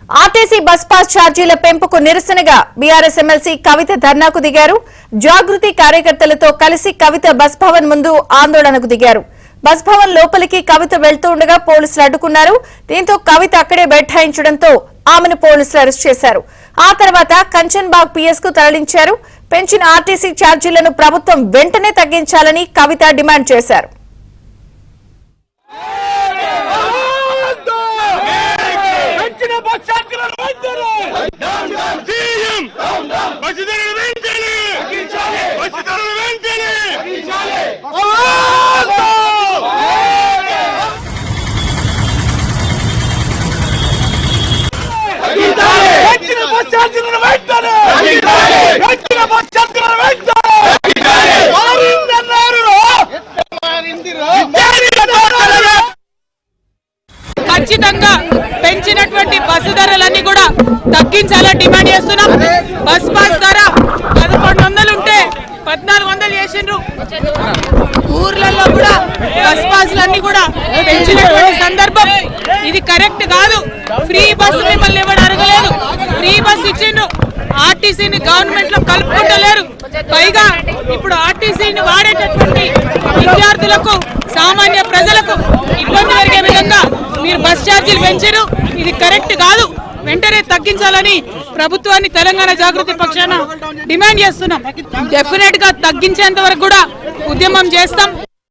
RTC bus pass ఛార్జీల పెంపుకు నిరసనగా బీఆర్ఎస్ ఎమ్మెల్సీ కవిత ధర్నాకు దిగారు. జాగృతి కార్యకర్తలతో కలిసి కవిత బస్ భవన్ ముందు ఆందోళనకు దిగారు. బస్ భవన్ లోపలికి కవిత వెళ్తూ ఉండగా పోలీసులు అడ్డుకున్నారు. దీంతో కవిత అక్కడే బైఠాయించడంతో ఆమెను పోలీసులు అరెస్ట్ చేశారు. ఆ తర్వాత కంచన్బాగ్ పిఎస్ కు తరలించారు. పెంచిన ఆర్టీసీ ఛార్జీలను ప్రభుత్వం వెంటనే తగ్గించాలని కవిత డిమాండ్ చేశారు. ఖచ్చితంగా పెంచినటువంటి బస్సు ధరలన్నీ కూడా తగ్గించాలని డిమాండ్ చేస్తున్నాం. బస్ పాస్ ధర 1100 ఉంటే 1400 చేసిండ్రు. ఊర్లలో కూడా బస్ పాస్లన్నీ కూడా పెంచినటువంటి సందర్భం ఇది కరెక్ట్ కాదు. ఫ్రీ బస్సు మిమ్మల్ని ఎవరు అడగలేదు. ఫ్రీ బస్ ఇచ్చిండ్రు. ఆర్టీసీని గవర్నమెంట్ లో కలుపుకుంటలేరు. పైగా ఇప్పుడు ఆర్టీసీని వాడేటటువంటి విద్యార్థులకు సామాన్య ప్రజలకు ఇబ్బంది కలిగే విధంగా మీరు బస్ ఛార్జీలు పెంచారు. ఇది కరెక్ట్ కాదు. వెంటనే తగ్గించాలని ప్రభుత్వాన్ని తెలంగాణ జాగృతి పక్షాన డిమాండ్ చేస్తున్నాం. డెఫినెట్ గా తగ్గించేంత వరకు కూడా ఉద్యమం చేస్తాం.